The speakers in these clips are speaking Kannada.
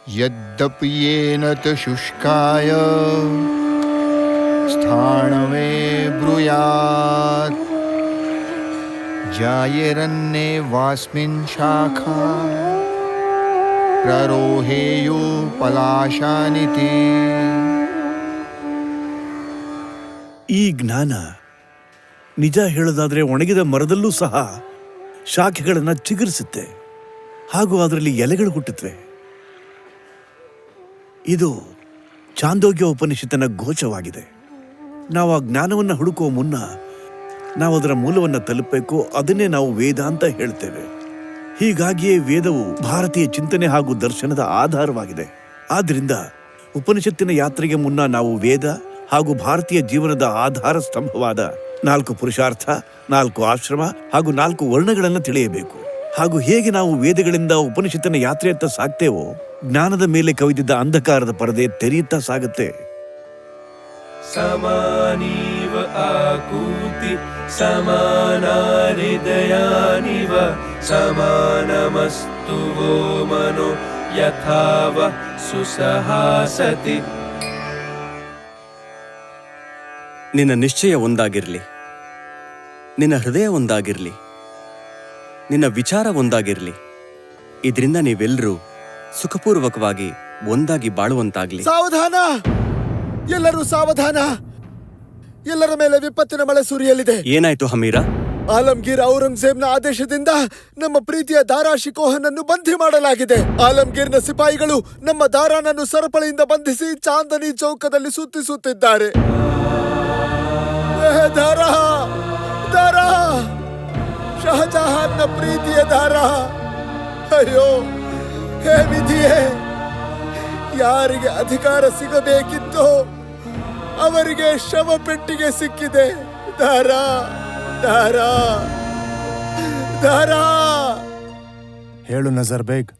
ಯದ್ಯಪ್ಯೇನ ತ ಶುಷ್ಕಾಯ ಸ್ಥಾಣವೇ ಬ್ರೂಯಾತ್ ಜಾಯೇರನ್ನೇ ವಾಸ್ಮಿನ್ ಶಾಖಾ ಪ್ರರೋಹೇಯೋ ಪಲಾಶಾನಿತಿ. ಈ ಜ್ಞಾನ ನಿಜ ಹೇಳೋದಾದ್ರೆ ಒಣಗಿದ ಮರದಲ್ಲೂ ಸಹ ಶಾಖೆಗಳನ್ನು ಚಿಗುರಿಸುತ್ತೆ ಹಾಗೂ ಅದರಲ್ಲಿ ಎಲೆಗಳು ಹುಟ್ಟುತ್ತವೆ. ಇದು ಚಾಂದೋಗ್ಯ ಉಪನಿಷತ್ತಿನ ಘೋಷವಾಗಿದೆ. ನಾವು ಆ ಜ್ಞಾನವನ್ನು ಹುಡುಕುವ ಮುನ್ನ ನಾವು ಅದರ ಮೂಲವನ್ನು ತಲುಪಬೇಕು. ಅದನ್ನೇ ನಾವು ವೇದ ಅಂತ ಹೇಳ್ತೇವೆ. ಹೀಗಾಗಿಯೇ ವೇದವು ಭಾರತೀಯ ಚಿಂತನೆ ಹಾಗೂ ದರ್ಶನದ ಆಧಾರವಾಗಿದೆ. ಆದ್ದರಿಂದ ಉಪನಿಷತ್ತಿನ ಯಾತ್ರೆಗೆ ಮುನ್ನ ನಾವು ವೇದ ಹಾಗೂ ಭಾರತೀಯ ಜೀವನದ ಆಧಾರ ಸ್ತಂಭವಾದ 4 ಪುರುಷಾರ್ಥ, 4 ಆಶ್ರಮ ಹಾಗೂ 4 ವರ್ಣಗಳನ್ನು ತಿಳಿಯಬೇಕು. ಹಾಗೂ ಹೇಗೆ ನಾವು ವೇದಗಳಿಂದ ಉಪನಿಷತ್ತಿನ ಯಾತ್ರೆಯತ್ತ ಸಾಗ್ತೇವೋ, ಜ್ಞಾನದ ಮೇಲೆ ಕವಿದಿದ್ದ ಅಂಧಕಾರದ ಪರದೆ ತೆರೆಯುತ್ತಾ ಸಾಗುತ್ತೆ. ಸಮಾನೀವ ಆಕೂತಿ ಸಮಾನಾರಿದಯಾನಿವ ಸಮಾನಮಸ್ತು ವೋ ಮನೋ ಯಥಾವ ಸುಸಹಾಸತಿ. ನಿನ್ನ ನಿಶ್ಚಯ ಒಂದಾಗಿರಲಿ, ನಿನ್ನ ಹೃದಯ ಒಂದಾಗಿರಲಿ, ನಿನ್ನ ವಿಚಾರ ಒಂದಾಗಿರಲಿ. ಇದರಿಂದ ನೀವೆಲ್ಲರೂ ಸುಖಪೂರ್ವಕವಾಗಿ ಒಂದಾಗಿ ಬಾಳುವಂತಾಗ್ಲಿ. ಸಾವಧಾನ, ಎಲ್ಲರೂ ಸಾವಧಾನ. ಎಲ್ಲರ ಮೇಲೆ ವಿಪತ್ತಿನ ಮಳೆ ಸುರಿಯಲಿದೆ. ಏನಾಯ್ತು ಹಮೀರ? ಆಲಂಗೀರ್ ಔರಂಗಜೇಬ್ನ ಆದೇಶದಿಂದ ನಮ್ಮ ಪ್ರೀತಿಯ ದಾರಾ ಶಿಕೋಹನನ್ನು ಬಂಧಿ ಮಾಡಲಾಗಿದೆ. ಆಲಂಗೀರ್ನ ಸಿಪಾಯಿಗಳು ನಮ್ಮ ದಾರಾನನ್ನು ಸರಪಳಿಯಿಂದ ಬಂಧಿಸಿ ಚಾಂದನಿ ಚೌಕದಲ್ಲಿ ಸುತ್ತಿಸುತ್ತಿದ್ದಾರೆ. ದಾರಾ, ದಾರಾ, ಶಹಜಹಾನ್ನ ಪ್ರೀತಿಯ ದಾರಾ. ಅಯ್ಯೋ, ಹೇ ವಿಧಿಯೇ, ಯಾರಿಗೆ ಅಧಿಕಾರ ಸಿಗಬೇಕಿತ್ತೋ ಅವರಿಗೆ ಶವ ಪೆಟ್ಟಿಗೆ ಸಿಕ್ಕಿದೆ. ದಾರಾ, ದಾರಾ, ದಾರಾ. ಹೇಳು ನಜರ್ ಬೇಗ್,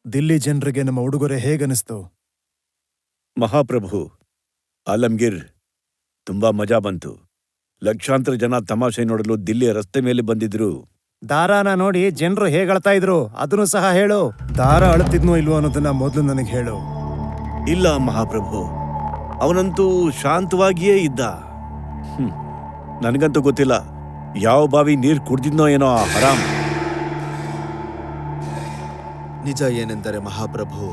ದಿಲ್ಲಿ ಜನರಿಗೆ ನಮ್ಮ ಉಡುಗೊರೆ ಹೇಗನಿಸ್ತು? ಮಹಾಪ್ರಭು, ಆಲಂಗೀರ್ ತುಂಬಾ ಮಜಾ ಬಂತು. ಲಕ್ಷಾಂತರ ಜನ ತಮಾಷೆ ನೋಡಲು ದಿಲ್ಲಿಯ ರಸ್ತೆ ಮೇಲೆ ಬಂದಿದ್ರು. ದಾರಾನ ನೋಡಿ ಜನರು ಹೇಗಳ್ತಾ ಇದ್ರು ಅದನ್ನು ಸಹ ಹೇಳು. ದಾರ ಅಳುತ್ತಿದ್ನೋ ಇಲ್ವೋ ಅನ್ನೋದನ್ನ ಮೊದಲು ನನಗೆ ಹೇಳು. ಇಲ್ಲ ಮಹಾಪ್ರಭು, ಅವನಂತೂ ಶಾಂತವಾಗಿಯೇ ಇದ್ದ. ನನಗಂತೂ ಗೊತ್ತಿಲ್ಲ ಯಾವ ಬಾವಿ ನೀರು ಕುಡ್ದಿದ್ನೋ ಏನೋ ಆ ಹರಾಮ್. ನಿಜ ಏನೆಂದರೆ ಮಹಾಪ್ರಭು,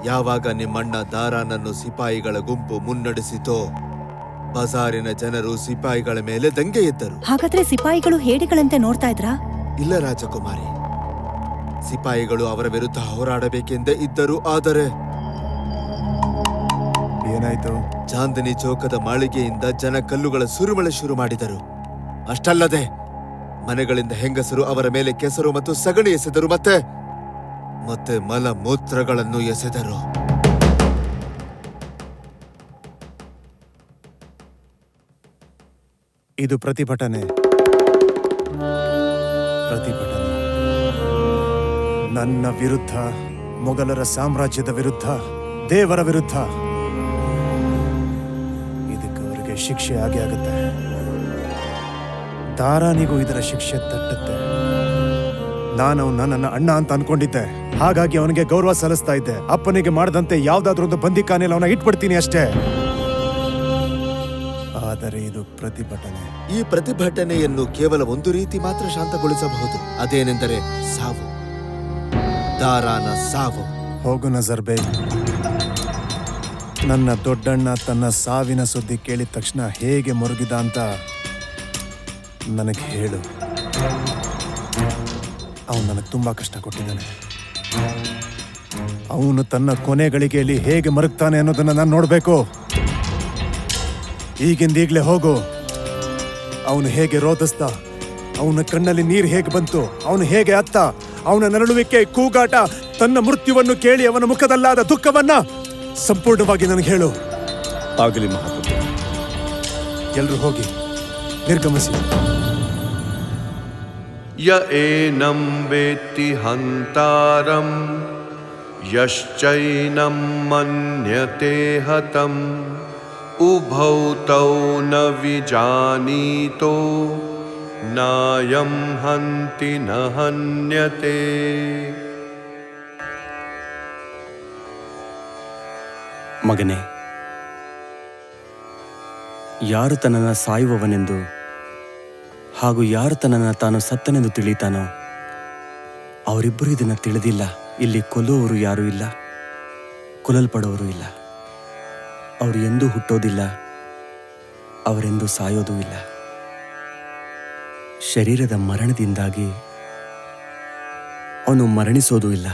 ಯಾವಾಗ ನಿಮ್ಮಣ್ಣ ದಾರಾನನ್ನು ಸಿಪಾಯಿಗಳ ಗುಂಪು ಮುನ್ನಡೆಸಿತೋ ಬಜಾರಿನ ಜನರು ಸಿಪಾಯಿಗಳ ಮೇಲೆ ದಂಗೆ ಎದ್ದರು. ಹಾಗಾದ್ರೆ ಸಿಪಾಯಿಗಳು ಹೇಡಿಗಳಂತೆ ನೋಡ್ತಾ ಇದ್ರಾ? ಇಲ್ಲ ರಾಜಕುಮಾರಿ, ಸಿಪಾಯಿಗಳು ಅವರ ವಿರುದ್ಧ ಹೋರಾಡಬೇಕೆಂದೇ ಇದ್ದರು. ಆದರೆ ಏನಾಯ್ತು? ಚಾಂದಿನಿ ಚೌಕದ ಮಾಳಿಗೆಯಿಂದ ಜನ ಕಲ್ಲುಗಳ ಸುರಿಮಳೆ ಶುರು ಮಾಡಿದರು. ಅಷ್ಟಲ್ಲದೆ ಮನೆಗಳಿಂದ ಹೆಂಗಸರು ಅವರ ಮೇಲೆ ಕೆಸರು ಮತ್ತು ಸಗಣಿ ಎಸೆದರು. ಮತ್ತೆ ಮಲ ಮೂತ್ರಗಳನ್ನು ಎಸೆದರು. ಇದು ಪ್ರತಿಭಟನೆ. ಪ್ರತಿಭಟನೆ ನನ್ನ ವಿರುದ್ಧ, ಮೊಘಲರ ಸಾಮ್ರಾಜ್ಯದ ವಿರುದ್ಧ, ದೇವರ ವಿರುದ್ಧ. ಇದಕ್ಕೆ ಅವರಿಗೆ ಶಿಕ್ಷೆ ಆಗೇ ಆಗುತ್ತೆ. ದಾರಾನಿಗೂ ಇದರ ಶಿಕ್ಷೆ ತಟ್ಟುತ್ತೆ. ನಾನು ನನ್ನನ್ನ ಅಣ್ಣ ಅಂತ ಅನ್ಕೊಂಡಿದ್ದೆ, ಹಾಗಾಗಿ ಅವನಿಗೆ ಗೌರವ ಸಲ್ಲಿಸ್ತಾ ಇದ್ದೆ. ಅಪ್ಪನಿಗೆ ಮಾಡದಂತೆ ಯಾವ್ದಾದ್ರೂ ಒಂದು ಬಂದಿಖಾನೆಯಲ್ಲಿ ಅವನ ಇಟ್ಬಿಡ್ತೀನಿ ಅಷ್ಟೇ. ಆದರೆ ಇದು ಪ್ರತಿಭಟನೆ. ಈ ಪ್ರತಿಭಟನೆಯನ್ನು ಕೇವಲ ಒಂದು ರೀತಿ ಮಾತ್ರ ಶಾಂತಗೊಳಿಸಬಹುದು, ಅದೇನೆಂದರೆ ಸಾವು. ದಾರಾನ ಸಾವು. ಹೋಗು ನಜರ್ ಬೇಗ್, ನನ್ನ ದೊಡ್ಡಣ್ಣ ತನ್ನ ಸಾವಿನ ಸುದ್ದಿ ಕೇಳಿದ ತಕ್ಷಣ ಹೇಗೆ ಮುರುಗಿದ ಅಂತ ನನಗೆ ಹೇಳು. ಅವನು ನನಗೆ ತುಂಬಾ ಕಷ್ಟ ಕೊಟ್ಟಿದ್ದಾನೆ. ಅವನು ತನ್ನ ಕೊನೆ ಗಳಿಗೆಯಲ್ಲಿ ಹೇಗೆ ಮರುಗ್ತಾನೆ ಅನ್ನೋದನ್ನ ನಾನು ನೋಡ್ಬೇಕು. ಈಗಿಂದೀಗ್ಲೇ ಹೋಗು. ಅವನು ಹೇಗೆ ರೋಧಿಸ್ದ, ಅವನ ಕಣ್ಣಲ್ಲಿ ನೀರು ಹೇಗೆ ಬಂತು, ಅವನು ಹೇಗೆ ಅತ್ತ, ಅವನ ನರಳುವಿಕೆ, ಕೂಗಾಟ, ತನ್ನ ಮೃತ್ಯುವನ್ನು ಕೇಳಿ ಅವನ ಮುಖದಲ್ಲಾದ ದುಃಖವನ್ನ ಸಂಪೂರ್ಣವಾಗಿ ನನಗೆ ಹೇಳು. ಆಗಲಿ ಮಹಾಪ್ರಭು. ಎಲ್ರೂ ಹೋಗಿ ನಿರ್ಗಮಿಸಿ. ಯ ಏನಂ ವೇತ್ತಿ ಹಂತಾರಂ ಯಶ್ಚೈನಂ ಮನ್ಯತೆ ಹತಂ ಉಭೌ ತೌ ನ ವಿಜಾನೀತೋ ನಾಯಂ ಹಂತಿ ನ ಹನ್ಯತೆ. ಮಗನೇ, ಯಾರು ತನ್ನನ್ನು ಸಾಯುವವನೆಂದು ಹಾಗೂ ಯಾರು ತನ್ನನ್ನು ತಾನು ಸತ್ತನೆಂದು ತಿಳಿತಾನೋ ಅವರಿಬ್ಬರು ಇದನ್ನು ತಿಳಿದಿಲ್ಲ. ಇಲ್ಲಿ ಕೊಲ್ಲುವವರು ಯಾರೂ ಇಲ್ಲ, ಕೊಲ್ಲಲ್ಪಡುವವರು ಇಲ್ಲ. ಅವರು ಎಂದೂ ಹುಟ್ಟೋದಿಲ್ಲ, ಅವರೆಂದೂ ಸಾಯೋದೂ ಇಲ್ಲ. ಶರೀರದ ಮರಣದಿಂದಾಗಿ ಅವನು ಮರಣಿಸೋದೂ ಇಲ್ಲ.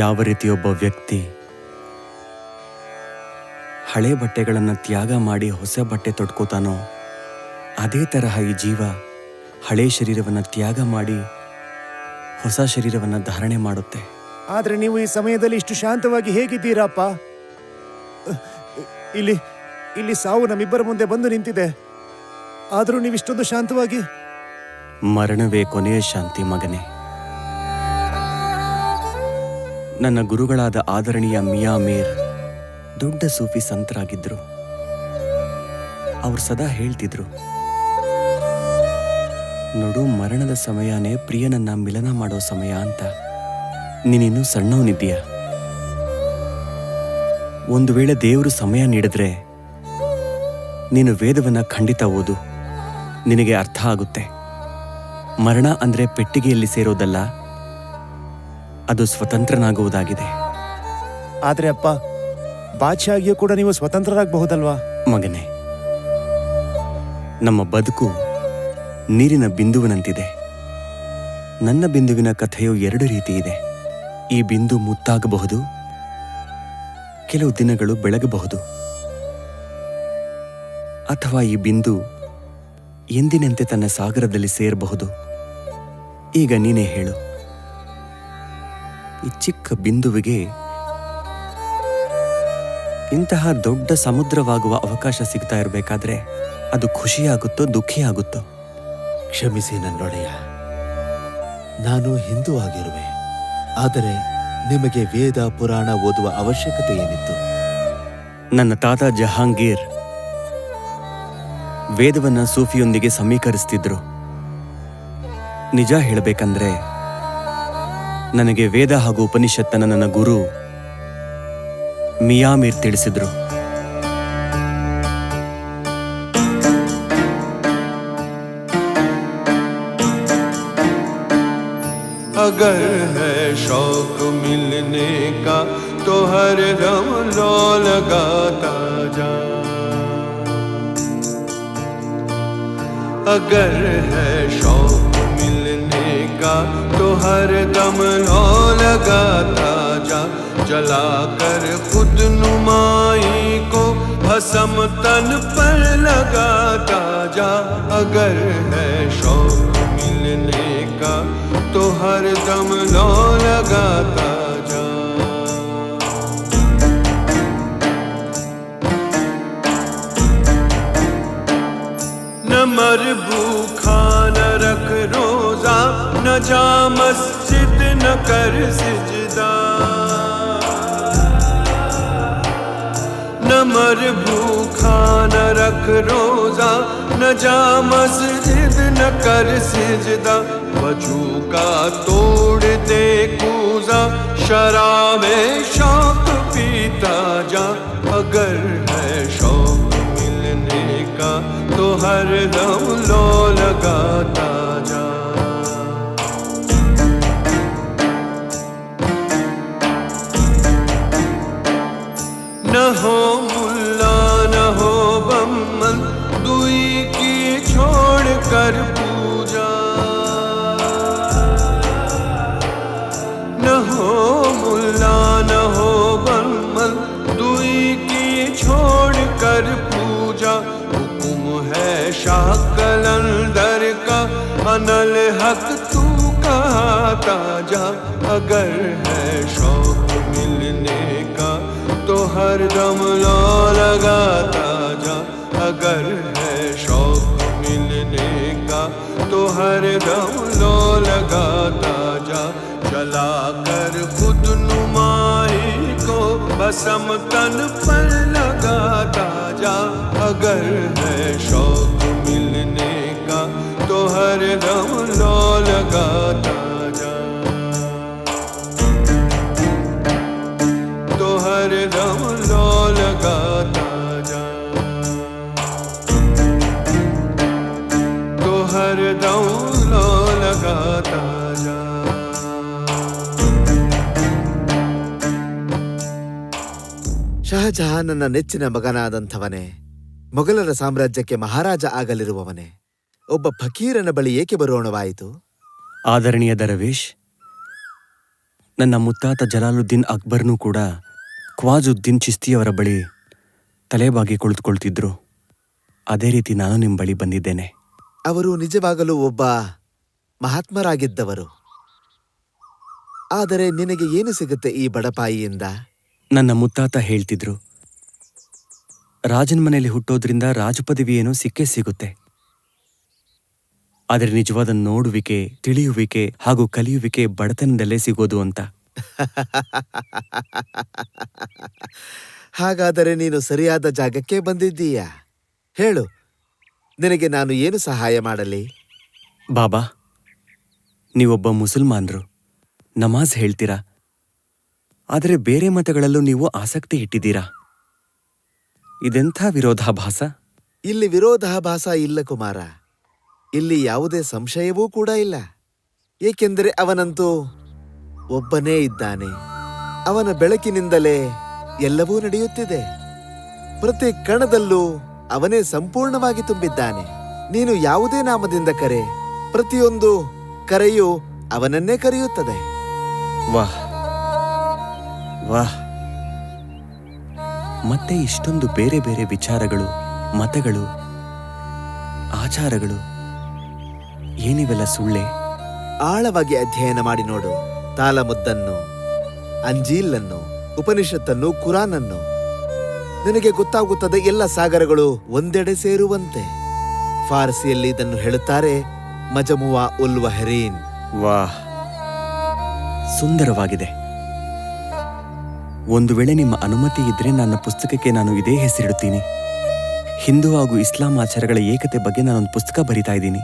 ಯಾವ ರೀತಿಯೊಬ್ಬ ವ್ಯಕ್ತಿ ಹಳೆ ಬಟ್ಟೆಗಳನ್ನು ತ್ಯಾಗ ಮಾಡಿ ಹೊಸ ಬಟ್ಟೆ ತೊಟ್ಕೋತಾನೋ ಅದೇ ತರಹ ಈ ಜೀವ ಹಳೆ ಶರೀರವನ್ನು ತ್ಯಾಗ ಮಾಡಿ ಹೊಸ ಶರೀರವನ್ನು ಧಾರಣೆ ಮಾಡುತ್ತೆ. ಆದ್ರೆ ನೀವು ಈ ಸಮಯದಲ್ಲಿ ಇಷ್ಟು ಶಾಂತವಾಗಿ ಹೇಗಿದ್ದೀರಪ್ಪ? ಇಲ್ಲಿ ಇಲ್ಲಿ ಸಾವು ನಮ್ಮಿಬ್ಬರ ಮುಂದೆ ಬಂದು ನಿಂತಿದೆ, ಆದರೂ ನೀವಿಷ್ಟೊಂದು ಶಾಂತವಾಗಿ. ಮರಣವೇ ಕೊನೆಯ ಶಾಂತಿ ಮಗನೇ. ನನ್ನ ಗುರುಗಳಾದ ಆದರಣೀಯ ಮಿಯಾ ಮೀರ್ ದೊಡ್ಡ ಸೂಫಿ ಸಂತರಾಗಿದ್ರು. ಅವ್ರು ಸದಾ ಹೇಳ್ತಿದ್ರು, ನೋಡು, ಮರಣದ ಸಮಯನೇ ಪ್ರಿಯನನ್ನ ಮಿಲನ ಮಾಡೋ ಸಮಯ ಅಂತ. ನೀನಿನ್ನೂ ಸಣ್ಣವನಿದ್ದೀಯ. ಒಂದು ವೇಳೆ ದೇವರು ಸಮಯ ನೀಡಿದ್ರೆ ನೀನು ವೇದವನ್ನ ಖಂಡಿತ ಓದು, ನಿನಗೆ ಅರ್ಥ ಆಗುತ್ತೆ. ಮರಣ ಅಂದ್ರೆ ಪೆಟ್ಟಿಗೆಯಲ್ಲಿ ಸೇರೋದಲ್ಲ, ಅದು ಸ್ವತಂತ್ರನಾಗುವುದಾಗಿದೆ. ಆದ್ರೆ ಅಪ್ಪ, ಬಾದ್ಶಾಹಿಯೂ ಕೂಡ ನೀವು ಸ್ವತಂತ್ರರಾಗಬಹುದಲ್ವಾ? ಮಗನೇ, ನಮ್ಮ ಬದುಕು ನೀರಿನ ಬಿಂದುವಿನಂತಿದೆ. ನನ್ನ ಬಿಂದುವಿನ ಕಥೆಯು ಎರಡು ರೀತಿ ಇದೆ. ಈ ಬಿಂದು ಮುತ್ತಾಗಬಹುದು, ಕೆಲವು ದಿನಗಳು ಬೆಳಗಬಹುದು, ಅಥವಾ ಈ ಬಿಂದು ಎಂದಿನಂತೆ ತನ್ನ ಸಾಗರದಲ್ಲಿ ಸೇರಬಹುದು. ಈಗ ನೀನೇ ಹೇಳು, ಈ ಚಿಕ್ಕ ಬಿಂದುವಿಗೆ ಇಂತಹ ದೊಡ್ಡ ಸಮುದ್ರವಾಗುವ ಅವಕಾಶ ಸಿಗ್ತಾ ಇರಬೇಕಾದ್ರೆ ಅದು ಖುಷಿಯಾಗುತ್ತೋ ದುಃಖಿಯಾಗುತ್ತೋ? ಕ್ಷಮಿಸಿ ನನ್ನೊಡೆಯ, ನಾನು ಹಿಂದೂ ಆಗಿರುವೆ. ಆದರೆ ನಿಮಗೆ ವೇದ ಪುರಾಣ ಓದುವ ಅವಶ್ಯಕತೆ ಏನಿತ್ತು? ನನ್ನ ತಾತ ಜಹಾಂಗೀರ್ ವೇದವನ್ನ ಸೂಫಿಯೊಂದಿಗೆ ಸಮೀಕರಿಸ್ತಿದ್ರು. ನಿಜ ಹೇಳಬೇಕಂದ್ರೆ ನನಗೆ ವೇದ ಹಾಗೂ ಉಪನಿಷತ್ತನ್ನ ನನ್ನ ಗುರು ಮಿಯಾ ಮೀರ್ ತಿಳಿಸಿದ್ರು. अगर है शौक मिलने का तो हर दम लो लगाता जा। अगर है शौक मिलने का तो हर दम लो लगाता जा। जलाकर खुद नुमाई को भस्म तन पर लगाता जा। अगर है शौक मिलने का तो हर दम लो लगाता जा। न मर भूखा न रख रोजा, न जा मस्जिद न कर सिजदा। न मर भूखा न रख रोजा, न जा मस्जिद न कर सिजदा। वजू का तोड़ दे कूजा, शराबे शौक पीता जा। अगर है शौक मिलने का तो हर दम लो लगाता जा। न हो मुल्ला न हो बम्मन, दुई की छोड़ कर पूजा। न हो मुल्ला न हो बम्मन, दुई की छोड़ कर पूजा। हुकुम है शाह कलंदर का, अनल हक तू कहता जा। अगर है शौक मिलने का तो हर दम लो लगाता जा। अगर है शौक मिलने का तो हर दम लो लगाता जा। जलाकर खुद नुमाई को भस्म तन पर लगाता जा। अगर है शौक मिलने का तो हर दम लो लगाता जा। तो हर हरदम लो लगाता जा। ಶಹಜಹಾನನ ನೆಚ್ಚಿನ ಮಗನಾದಂಥವನೇ, ಮೊಘಲರ ಸಾಮ್ರಾಜ್ಯಕ್ಕೆ ಮಹಾರಾಜ ಆಗಲಿರುವವನೇ, ಒಬ್ಬ ಫಕೀರನ ಬಳಿ ಏಕೆ ಬರೋಣವಾಯಿತು? ಆದರಣೀಯ ದರವೇಶ್, ನನ್ನ ಮುತ್ತಾತ ಜಲಾಲುದ್ದೀನ್ ಅಕ್ಬರ್ನೂ ಕೂಡ ಖ್ವಾಜುದ್ದೀನ್ ಚಿಸ್ತಿಯವರ ಬಳಿ ತಲೆಬಾಗಿ ಕುಳಿತುಕೊಳ್ತಿದ್ರು. ಅದೇ ರೀತಿ ನಾನು ನಿಮ್ಮ ಬಳಿ ಬಂದಿದ್ದೇನೆ. ಅವರು ನಿಜವಾಗಲೂ ಒಬ್ಬ ಮಹಾತ್ಮರಾಗಿದ್ದವರು. ಆದರೆ ನಿನಗೆ ಏನು ಸಿಗುತ್ತೆ ಈ ಬಡಪಾಯಿಯಿಂದ? ನನ್ನ ಮುತ್ತಾತ ಹೇಳ್ತಿದ್ರು, ರಾಜನ ಮನೆಯಲ್ಲಿ ಹುಟ್ಟೋದ್ರಿಂದ ರಾಜಪದವಿ ಏನೋ ಸಿಕ್ಕೇ ಸಿಗುತ್ತೆ. ಆದರೆ ನಿಜವಾದ ನೋಡುವಿಕೆ, ತಿಳಿಯುವಿಕೆ ಹಾಗೂ ಕಲಿಯುವಿಕೆ ಬಡತನದಲ್ಲೇ ಸಿಗೋದು ಅಂತ. ಹಾಗಾದರೆ ನೀನು ಸರಿಯಾದ ಜಾಗಕ್ಕೆ ಬಂದಿದ್ದೀಯಾ. ಹೇಳು, ನಿನಗೆ ನಾನು ಏನು ಸಹಾಯ ಮಾಡಲಿ? ಬಾಬಾ, ನೀವೊಬ್ಬ ಮುಸಲ್ಮಾನರು, ನಮಾಜ್ ಹೇಳ್ತೀರಾ. ಆದರೆ ಬೇರೆ ಮತಗಳಲ್ಲೂ ನೀವು ಆಸಕ್ತಿ ಇಟ್ಟಿದ್ದೀರಾ. ಇದೆಂಥ ವಿರೋಧಾಭಾಸ? ಇಲ್ಲಿ ವಿರೋಧಾಭಾಸ ಇಲ್ಲ ಕುಮಾರ. ಇಲ್ಲಿ ಯಾವುದೇ ಸಂಶಯವೂ ಕೂಡ ಇಲ್ಲ. ಏಕೆಂದರೆ ಅವನಂತೂ ಒಬ್ಬನೇ ಇದ್ದಾನೆ. ಅವನ ಬೆಳಕಿನಿಂದಲೇ ಎಲ್ಲವೂ ನಡೆಯುತ್ತಿದೆ. ಪ್ರತಿ ಕಣದಲ್ಲೂ ಅವನೇ ಸಂಪೂರ್ಣವಾಗಿ ತುಂಬಿದ್ದಾನೆ. ನೀನು ಯಾವುದೇ ನಾಮದಿಂದ ಕರೆ, ಪ್ರತಿಯೊಂದು ಕರೆಯೂ ಅವನನ್ನೇ ಕರೆಯುತ್ತದೆ. ವಾಹ್ ವಾಹ್! ಮತ್ತೆ ಇಷ್ಟೊಂದು ಬೇರೆ ಬೇರೆ ವಿಚಾರಗಳು, ಮತಗಳು, ಆಚಾರಗಳು, ಏನಿವೆಲ್ಲ ಸುಳ್ಳೆ? ಆಳವಾಗಿ ಅಧ್ಯಯನ ಮಾಡಿ ನೋಡು. ತಾಲಮುದ್ದನ್ನು, ಅಂಜೀಲನ್ನು, ಉಪನಿಷತ್ತನ್ನು, ಕುರಾನನ್ನು. ನಿನಗೆ ಗೊತ್ತಾಗುತ್ತದೆ ಎಲ್ಲ ಸಾಗರಗಳು ಒಂದೆಡೆ ಸೇರುವಂತೆ. ಫಾರ್ಸಿಯಲ್ಲಿ ಇದನ್ನು ಹೇಳುತ್ತಾರೆ ಮಜಮುವಾ ಉಲ್ ವಹರೀನ್. ವಾಹ್, ಸುಂದರವಾಗಿದೆ. ಒಂದು ವೇಳೆ ನಿಮ್ಮ ಅನುಮತಿ ಇದ್ರೆ ನನ್ನ ಪುಸ್ತಕಕ್ಕೆ ನಾನು ಇದೇ ಹೆಸರಿಡುತ್ತೀನಿ. ಹಿಂದೂ ಹಾಗೂ ಇಸ್ಲಾಂ ಆಚಾರಗಳ ಏಕತೆ ಬಗ್ಗೆ ನಾನೊಂದು ಪುಸ್ತಕ ಬರಿತಾ ಇದ್ದೀನಿ.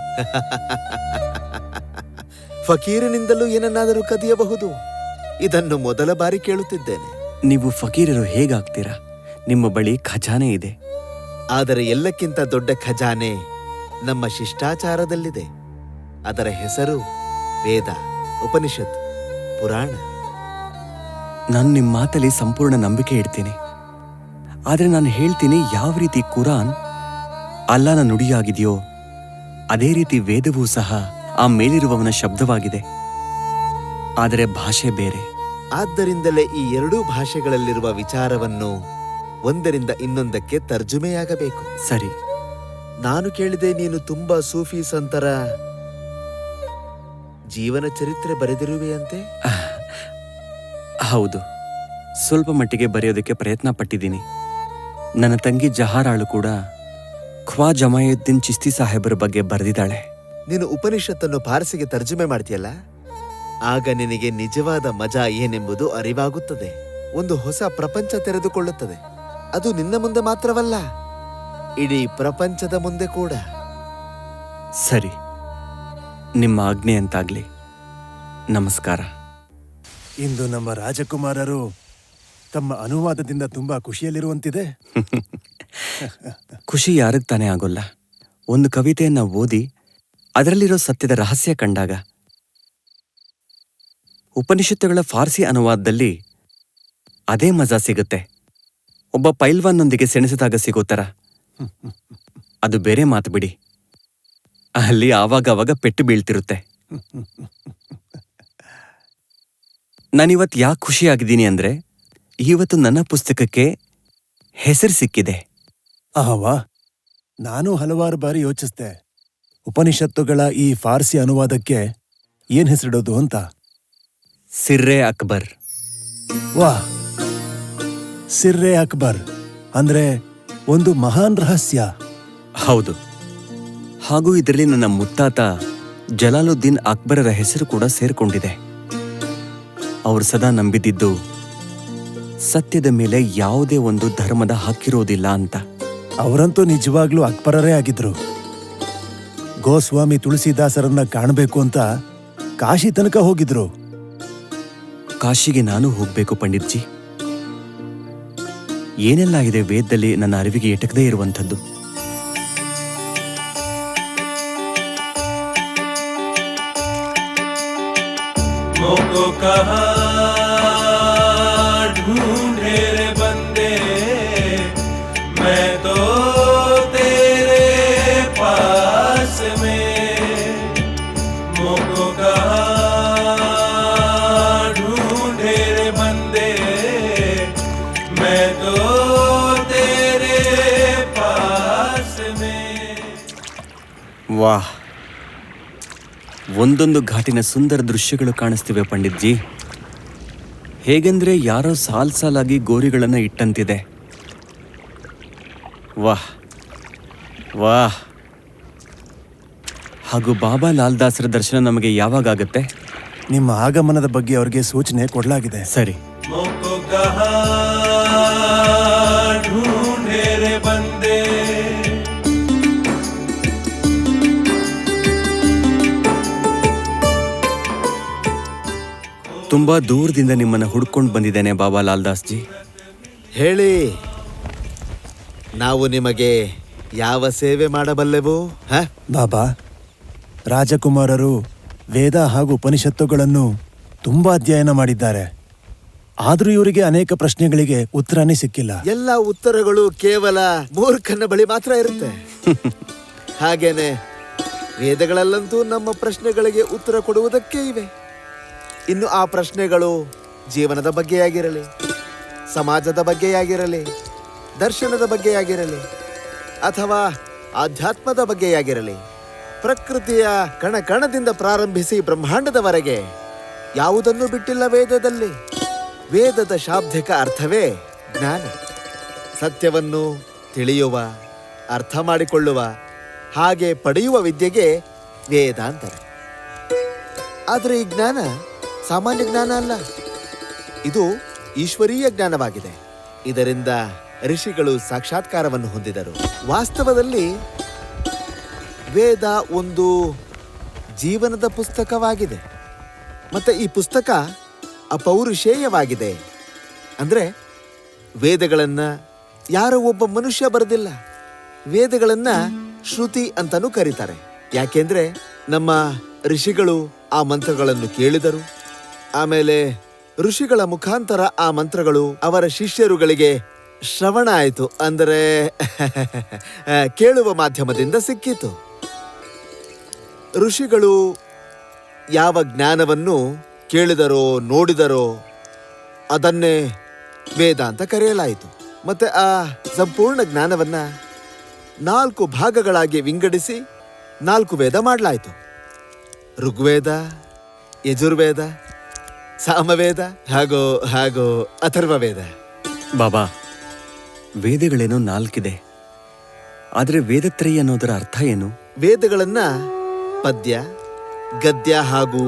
ಫಕೀರನಿಂದಲೂ ಏನನ್ನಾದರೂ ಕದಿಯಬಹುದು. ಇದನ್ನು ಮೊದಲ ಬಾರಿ ಕೇಳುತ್ತಿದ್ದೇನೆ. ನೀವು ಫಕೀರರು ಹೇಗಾಗ್ತೀರಾ? ನಿಮ್ಮ ಬಳಿ ಖಜಾನೆ ಇದೆ. ಆದರೆ ಎಲ್ಲಕ್ಕಿಂತ ದೊಡ್ಡ ಖಜಾನೆ ನಮ್ಮ ಶಿಷ್ಟಾಚಾರದಲ್ಲಿದೆ. ಅದರ ಹೆಸರು ವೇದ, ಉಪನಿಷತ್, ಪುರಾಣ. ನಾನು ನಿಮ್ಮ ಮಾತಲ್ಲಿ ಸಂಪೂರ್ಣ ನಂಬಿಕೆ ಇಡ್ತೀನಿ. ಆದರೆ ನಾನು ಹೇಳ್ತೀನಿ, ಯಾವ ರೀತಿ ಕುರಾನ್ ಅಲ್ಲಾನ ನುಡಿಯಾಗಿದೆಯೋ ಅದೇ ರೀತಿ ವೇದವೂ ಸಹ ಆ ಮೇಲಿರುವವನ ಶಬ್ದವಾಗಿದೆ. ಆದರೆ ಭಾಷೆ ಬೇರೆ. ಆದ್ದರಿಂದಲೇ ಈ ಎರಡೂ ಭಾಷೆಗಳಲ್ಲಿರುವ ವಿಚಾರವನ್ನು ಒಂದರಿಂದ ಇನ್ನೊಂದಕ್ಕೆ ತರ್ಜುಮೆಯಾಗಬೇಕು. ಸರಿ. ನಾನು ಕೇಳಿದೆ, ನೀನು ತುಂಬಾ ಸೂಫಿ ಸಂತರ ಜೀವನ ಚರಿತ್ರೆ ಬರೆದಿರುವೆಯಂತೆ? ಹೌದು, ಸ್ವಲ್ಪ ಮಟ್ಟಿಗೆ ಬರೆಯೋದಕ್ಕೆ ಪ್ರಯತ್ನ ಪಟ್ಟಿದ್ದೀನಿ. ನನ್ನ ತಂಗಿ ಜಹಾರಾಳು ಕೂಡ ಖ್ವಾ ಜಮಾಯುದ್ದೀನ್ ಚಿಸ್ತಿ ಸಾಹೇಬರ ಬಗ್ಗೆ ಬರೆದಿದ್ದಾಳೆ. ನೀನು ಉಪನಿಷತ್ತನ್ನು ಫಾರ್ಸಿಗೆ ತರ್ಜುಮೆ ಮಾಡ್ತೀಯಲ್ಲ, ಆಗ ನಿನಗೆ ನಿಜವಾದ ಮಜಾ ಏನೆಂಬುದು ಅರಿವಾಗುತ್ತದೆ. ಒಂದು ಹೊಸ ಪ್ರಪಂಚ ತೆರೆದುಕೊಳ್ಳುತ್ತದೆ. ಅದು ನಿನ್ನ ಮುಂದೆ ಮಾತ್ರವಲ್ಲ, ಇಡೀ ಪ್ರಪಂಚದ ಮುಂದೆ ಕೂಡ. ಸರಿ, ನಿಮ್ಮ ಆಜ್ಞೆ ಅಂತಾಗ್ಲಿ. ನಮಸ್ಕಾರ. ಇಂದು ನಮ್ಮ ರಾಜಕುಮಾರರು ತಮ್ಮ ಅನುವಾದದಿಂದ ತುಂಬಾ ಖುಷಿಯಲ್ಲಿರುವಂತಿದೆ. ಖುಷಿ ಯಾರಿಗ್ ತಾನೇ ಆಗೋಲ್ಲ? ಒಂದು ಕವಿತೆಯನ್ನ ಓದಿ ಅದರಲ್ಲಿರೋ ಸತ್ಯದ ರಹಸ್ಯ ಕಂಡಾಗ. ಉಪನಿಷತ್ತುಗಳ ಫಾರ್ಸಿ ಅನುವಾದದಲ್ಲಿ ಅದೇ ಮಜಾ ಸಿಗುತ್ತೆ. ಒಬ್ಬ ಪೈಲ್ವಾನ್ನೊಂದಿಗೆ ಸೆಣಸಿದಾಗ ಸಿಗೋ ಥರ. ಅದು ಬೇರೆ ಮಾತು ಬಿಡಿ. ಅಲ್ಲಿ ಆವಾಗವಾಗ ಪೆಟ್ಟು ಬೀಳ್ತಿರುತ್ತೆ. ನಾನಿವತ್ತು ಯಾಕೆ ಖುಷಿಯಾಗಿದ್ದೀನಿ ಅಂದ್ರೆ, ಇವತ್ತು ನನ್ನ ಪುಸ್ತಕಕ್ಕೆ ಹೆಸರು ಸಿಕ್ಕಿದೆ. ಆವಾ, ನಾನು ಹಲವಾರು ಬಾರಿ ಯೋಚಿಸ್ದೆ ಉಪನಿಷತ್ತುಗಳ ಈ ಫಾರ್ಸಿ ಅನುವಾದಕ್ಕೆ ಏನ್ ಹೆಸರಿಡೋದು ಅಂತ. ಸಿರ್ರೆ ಅಕ್ಬರ್. ವಾಹ್, ಸಿರ್ರೆ ಅಕ್ಬರ್ ಅಂದ್ರೆ ಒಂದು ಮಹಾನ್ ರಹಸ್ಯ. ಹೌದು, ಹಾಗೂ ಇದರಲ್ಲಿ ನನ್ನ ಮುತ್ತಾತ ಜಲಾಲುದ್ದೀನ್ ಅಕ್ಬರರ ಹೆಸರು ಕೂಡ ಸೇರ್ಕೊಂಡಿದೆ. ಅವರು ಸದಾ ನಂಬಿದ್ದು ಸತ್ಯದ ಮೇಲೆ ಯಾವುದೇ ಒಂದು ಧರ್ಮದ ಹಕ್ಕಿರೋದಿಲ್ಲ ಅಂತ. ಅವರಂತೂ ನಿಜವಾಗ್ಲೂ ಅಕ್ಬರರೇ ಆಗಿದ್ರು. ಗೋಸ್ವಾಮಿ ತುಳಸಿದಾಸರನ್ನ ಕಾಣಬೇಕು ಅಂತ ಕಾಶಿ ತನಕ ಹೋಗಿದ್ರು. ಕಾಶಿಗೆ ನಾನು ಹೋಗ್ಬೇಕು ಪಂಡಿತ್ಜಿ. ಏನೆಲ್ಲ ಇದೆ ವೇದದಲ್ಲಿ ನನ್ನ ಅರಿವಿಗೆ ಎಟಕದೇ ಇರುವಂಥದ್ದು. मोको कहाँ ढूंढे रे बंदे, मैं तो तेरे पास में। मोको कहाँ ढूंढे रे बंदे, मैं तो तेरे पास में। ವಾಹ್, ಒಂದೊಂದು ಘಾಟಿನ ಸುಂದರ ದೃಶ್ಯಗಳು ಕಾಣಿಸ್ತಿವೆ ಪಂಡಿತ್ಜಿ. ಹೇಗೆಂದ್ರೆ ಯಾರೋ ಸಾಲಾಗಿ ಗೋರಿಗಳನ್ನು ಇಟ್ಟಂತಿದೆ. ವಾಹ್ ವಾಹ್. ಹಾಗೂ ಬಾಬಾ ಲಾಲ್ ದಾಸರ ದರ್ಶನ ನಮಗೆ ಯಾವಾಗತ್ತೆ? ನಿಮ್ಮ ಆಗಮನದ ಬಗ್ಗೆ ಅವರಿಗೆ ಸೂಚನೆ ಕೊಡಲಾಗಿದೆ. ಸರಿ. मोको कहाँ ढूंढे रे बंदे, ತುಂಬಾ ದೂರದಿಂದ ನಿಮ್ಮನ್ನ ಹುಡ್ಕೊಂಡು ಬಂದಿದ್ದೇನೆ ಬಾಬಾ ಲಾಲ್ ದಾಸ್ ಜಿ. ಹೇಳಿ, ನಾವು ನಿಮಗೆ ಯಾವ ಸೇವೆ ಮಾಡಬಲ್ಲೆವು? ಬಾಬಾ, ರಾಜಕುಮಾರರು ವೇದ ಹಾಗೂ ಉಪನಿಷತ್ತುಗಳನ್ನು ತುಂಬಾ ಅಧ್ಯಯನ ಮಾಡಿದ್ದಾರೆ. ಆದ್ರೂ ಇವರಿಗೆ ಅನೇಕ ಪ್ರಶ್ನೆಗಳಿಗೆ ಉತ್ತರನೇ ಸಿಕ್ಕಿಲ್ಲ. ಎಲ್ಲ ಉತ್ತರಗಳು ಕೇವಲ ಮೂರ್ಖನ ಬಳಿ ಮಾತ್ರ ಇರುತ್ತೆ. ಹಾಗೇನೆ ವೇದಗಳಲ್ಲಂತೂ ನಮ್ಮ ಪ್ರಶ್ನೆಗಳಿಗೆ ಉತ್ತರ ಕೊಡುವುದಕ್ಕೆ ಇವೆ. ಇನ್ನು ಆ ಪ್ರಶ್ನೆಗಳು ಜೀವನದ ಬಗ್ಗೆಯಾಗಿರಲಿ, ಸಮಾಜದ ಬಗ್ಗೆಯಾಗಿರಲಿ, ದರ್ಶನದ ಬಗ್ಗೆಯಾಗಿರಲಿ, ಅಥವಾ ಆಧ್ಯಾತ್ಮದ ಬಗ್ಗೆಯಾಗಿರಲಿ, ಪ್ರಕೃತಿಯ ಕಣಕಣದಿಂದ ಪ್ರಾರಂಭಿಸಿ ಬ್ರಹ್ಮಾಂಡದವರೆಗೆ ಯಾವುದನ್ನು ಬಿಟ್ಟಿಲ್ಲ ವೇದದಲ್ಲಿ. ವೇದದ ಶಾಬ್ದಿಕ ಅರ್ಥವೇ ಜ್ಞಾನ. ಸತ್ಯವನ್ನು ತಿಳಿಯುವ, ಅರ್ಥ ಮಾಡಿಕೊಳ್ಳುವ, ಹಾಗೆ ಪಡೆಯುವ ವಿದ್ಯೆಗೆ ವೇದ ಅಂತಾರೆ. ಆದರೆ ಈ ಜ್ಞಾನ ಸಾಮಾನ್ಯ ಜ್ಞಾನ ಅಲ್ಲ, ಇದು ಈಶ್ವರೀಯ ಜ್ಞಾನವಾಗಿದೆ. ಇದರಿಂದ ಋಷಿಗಳು ಸಾಕ್ಷಾತ್ಕಾರವನ್ನು ಹೊಂದಿದರು. ವಾಸ್ತವದಲ್ಲಿ ವೇದ ಒಂದು ಜೀವನದ ಪುಸ್ತಕವಾಗಿದೆ. ಮತ್ತೆ ಈ ಪುಸ್ತಕ ಅಪೌರುಷೇಯವಾಗಿದೆ. ಅಂದ್ರೆ ವೇದಗಳನ್ನ ಯಾರೋ ಒಬ್ಬ ಮನುಷ್ಯ ಬರೆದಿಲ್ಲ. ವೇದಗಳನ್ನ ಶ್ರುತಿ ಅಂತಾನೂ ಕರೀತಾರೆ. ಯಾಕೆಂದ್ರೆ ನಮ್ಮ ಋಷಿಗಳು ಆ ಮಂತ್ರಗಳನ್ನು ಕೇಳಿದರು. ಆಮೇಲೆ ಋಷಿಗಳ ಮುಖಾಂತರ ಆ ಮಂತ್ರಗಳು ಅವರ ಶಿಷ್ಯರುಗಳಿಗೆ ಶ್ರವಣ ಆಯಿತು, ಅಂದರೆ ಕೇಳುವ ಮಾಧ್ಯಮದಿಂದ ಸಿಕ್ಕಿತು. ಋಷಿಗಳು ಯಾವ ಜ್ಞಾನವನ್ನು ಕೇಳಿದರೋ ನೋಡಿದರೋ ಅದನ್ನೇ ವೇದ ಅಂತ ಕರೆಯಲಾಯಿತು. ಮತ್ತೆ ಆ ಸಂಪೂರ್ಣ ಜ್ಞಾನವನ್ನ 4 ಭಾಗಗಳಾಗಿ ವಿಂಗಡಿಸಿ 4 ವೇದ ಮಾಡಲಾಯಿತು. ಋಗ್ವೇದ, ಯಜುರ್ವೇದ, ಸಾಮವೇದ ಹಾಗೂ ಅಥರ್ವವೇದ. ಬಾಬಾ, ವೇದಗಳೇನೋ 4 ಆದರೆ ವೇದತ್ರಯಿ ಅನ್ನೋದರ ಅರ್ಥ ಏನು? ವೇದಗಳನ್ನ ಪದ್ಯ, ಗದ್ಯ ಹಾಗೂ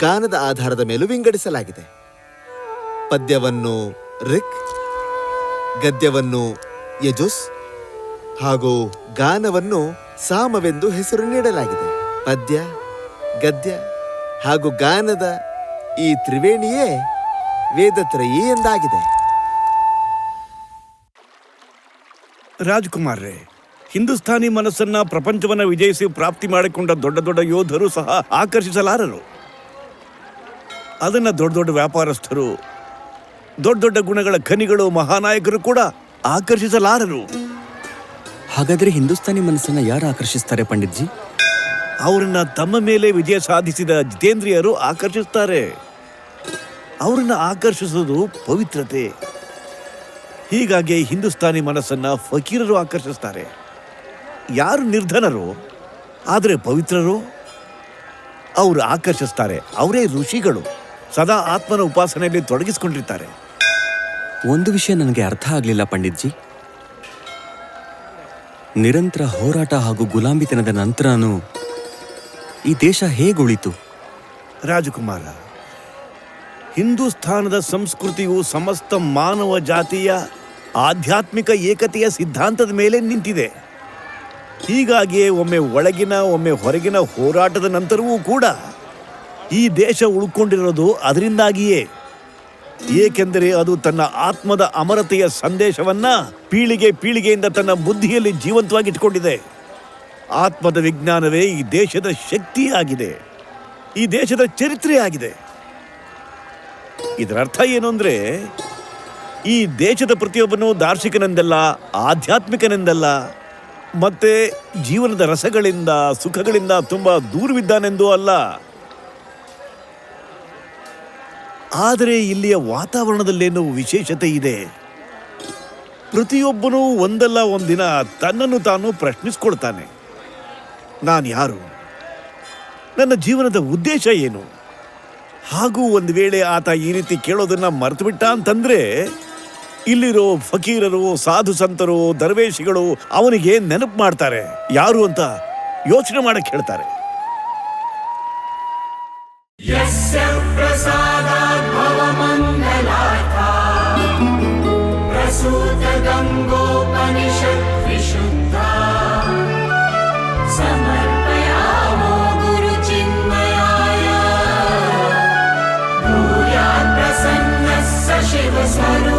ಗಾನದ ಆಧಾರದ ಮೇಲೂ ವಿಂಗಡಿಸಲಾಗಿದೆ. ಪದ್ಯವನ್ನು ಋಕ್, ಗದ್ಯವನ್ನು ಯಜುಸ್ ಹಾಗೂ ಗಾನವನ್ನು ಸಾಮವೆಂದು ಹೆಸರು ನೀಡಲಾಗಿದೆ. ಪದ್ಯ, ಗದ್ಯ ಹಾಗೂ ಗಾನದ ಈ ತ್ರಿವೇಣಿಯೇ ವೇದತ್ರಯಿ ಎಂದಾಗಿದೆ. ರಾಜ್ಕುಮಾರ್ರೆ, ಹಿಂದೂಸ್ಥಾನಿ ಮನಸ್ಸನ್ನ ಪ್ರಪಂಚವನ್ನ ವಿಜಯಿಸಿ ಪ್ರಾಪ್ತಿ ಮಾಡಿಕೊಂಡ ದೊಡ್ಡ ದೊಡ್ಡ ಯೋಧರು ಸಹ ಆಕರ್ಷಿಸಲಾರರು. ಅದನ್ನ ದೊಡ್ಡ ದೊಡ್ಡ ವ್ಯಾಪಾರಸ್ಥರು, ದೊಡ್ಡ ದೊಡ್ಡ ಗುಣಗಳ ಖನಿಗಳು, ಮಹಾನಾಯಕರು ಕೂಡ ಆಕರ್ಷಿಸಲಾರರು. ಹಾಗಾದ್ರೆ ಹಿಂದೂಸ್ತಾನಿ ಮನಸ್ಸನ್ನ ಯಾರು ಆಕರ್ಷಿಸ್ತಾರೆ ಪಂಡಿತ್ಜಿ? ಅವರನ್ನ ತಮ್ಮ ಮೇಲೆ ವಿಜಯ ಸಾಧಿಸಿದ ಜಿತೇಂದ್ರಿಯರು ಆಕರ್ಷಿಸ್ತಾರೆ. ಅವರನ್ನ ಆಕರ್ಷಿಸೋದು ಪವಿತ್ರತೆ. ಹೀಗಾಗಿ ಹಿಂದೂಸ್ತಾನಿ ಮನಸ್ಸನ್ನ ಫಕೀರರು ಆಕರ್ಷಿಸ್ತಾರೆ. ಯಾರು ನಿರ್ಧನರು ಆದರೆ ಪವಿತ್ರರು ಅವರು ಆಕರ್ಷಿಸ್ತಾರೆ. ಅವರೇ ಋಷಿಗಳು, ಸದಾ ಆತ್ಮನ ಉಪಾಸನೆಯಲ್ಲಿ ತೊಡಗಿಸಿಕೊಂಡಿರ್ತಾರೆ. ಒಂದು ವಿಷಯ ನನಗೆ ಅರ್ಥ ಆಗಲಿಲ್ಲ ಪಂಡಿತ್ಜಿ. ನಿರಂತರ ಹೋರಾಟ ಹಾಗೂ ಗುಲಾಮಿತನದ ನಂತರನೂ ಈ ದೇಶ ಹೇಗುಳಿತು? ರಾಜಕುಮಾರ, ಹಿಂದೂಸ್ಥಾನದ ಸಂಸ್ಕೃತಿಯು ಸಮಸ್ತ ಮಾನವ ಜಾತಿಯ ಆಧ್ಯಾತ್ಮಿಕ ಏಕತೆಯ ಸಿದ್ಧಾಂತದ ಮೇಲೆ ನಿಂತಿದೆ. ಹೀಗಾಗಿಯೇ ಒಮ್ಮೆ ಒಳಗಿನ ಒಮ್ಮೆ ಹೊರಗಿನ ಹೋರಾಟದ ನಂತರವೂ ಕೂಡ ಈ ದೇಶ ಉಳ್ಕೊಂಡಿರೋದು ಅದರಿಂದಾಗಿಯೇ. ಏಕೆಂದರೆ ಅದು ತನ್ನ ಆತ್ಮದ ಅಮರತೆಯ ಸಂದೇಶವನ್ನ ಪೀಳಿಗೆ ಪೀಳಿಗೆಯಿಂದ ತನ್ನ ಬುದ್ಧಿಯಲ್ಲಿ ಜೀವಂತವಾಗಿಟ್ಕೊಂಡಿದೆ. ಆತ್ಮದ ವಿಜ್ಞಾನವೇ ಈ ದೇಶದ ಶಕ್ತಿಯಾಗಿದೆ, ಈ ದೇಶದ ಚರಿತ್ರೆಯಾಗಿದೆ. ಇದರ ಅರ್ಥ ಏನು ಅಂದ್ರೆ, ಈ ದೇಶದ ಪ್ರತಿಯೊಬ್ಬನು ದಾರ್ಶನಿಕನೆಂದಲ್ಲ, ಆಧ್ಯಾತ್ಮಿಕನೆಂದಲ್ಲ, ಮತ್ತೆ ಜೀವನದ ರಸಗಳಿಂದ ಸುಖಗಳಿಂದ ತುಂಬಾ ದೂರವಿದ್ದಾನೆಂದೂ ಅಲ್ಲ. ಆದರೆ ಇಲ್ಲಿಯ ವಾತಾವರಣದಲ್ಲೇನೋ ವಿಶೇಷತೆ ಇದೆ. ಪ್ರತಿಯೊಬ್ಬನೂ ಒಂದಲ್ಲ ಒಂದಿನ ತನ್ನನ್ನು ತಾನು ಪ್ರಶ್ನಿಸ್ಕೊಳ್ತಾನೆ. ನಾನು ಯಾರು? ನನ್ನ ಜೀವನದ ಉದ್ದೇಶ ಏನು? ಹಾಗೂ ಒಂದು ವೇಳೆ ಆತ ಈ ರೀತಿ ಕೇಳೋದನ್ನ ಮರೆತು ಬಿಟ್ಟ ಅಂತಂದ್ರೆ, ಇಲ್ಲಿರೋ ಫಕೀರರು, ಸಾಧು ಸಂತರು, ದರ್ವೇಶಿಗಳು ಅವನಿಗೆ ನೆನಪು ಮಾಡ್ತಾರೆ, ಯಾರು ಅಂತ ಯೋಚನೆ ಮಾಡಕ್ಕೆ ಹೇಳ್ತಾರೆ. यस्य प्रसादात् भवमङ्गलार्था प्रसूतगङ्गोपनिषत् विशुद्धा समर्पयामो गुरुचिन्मयाय भूयात् प्रसन्नः स शिवस्वरूपः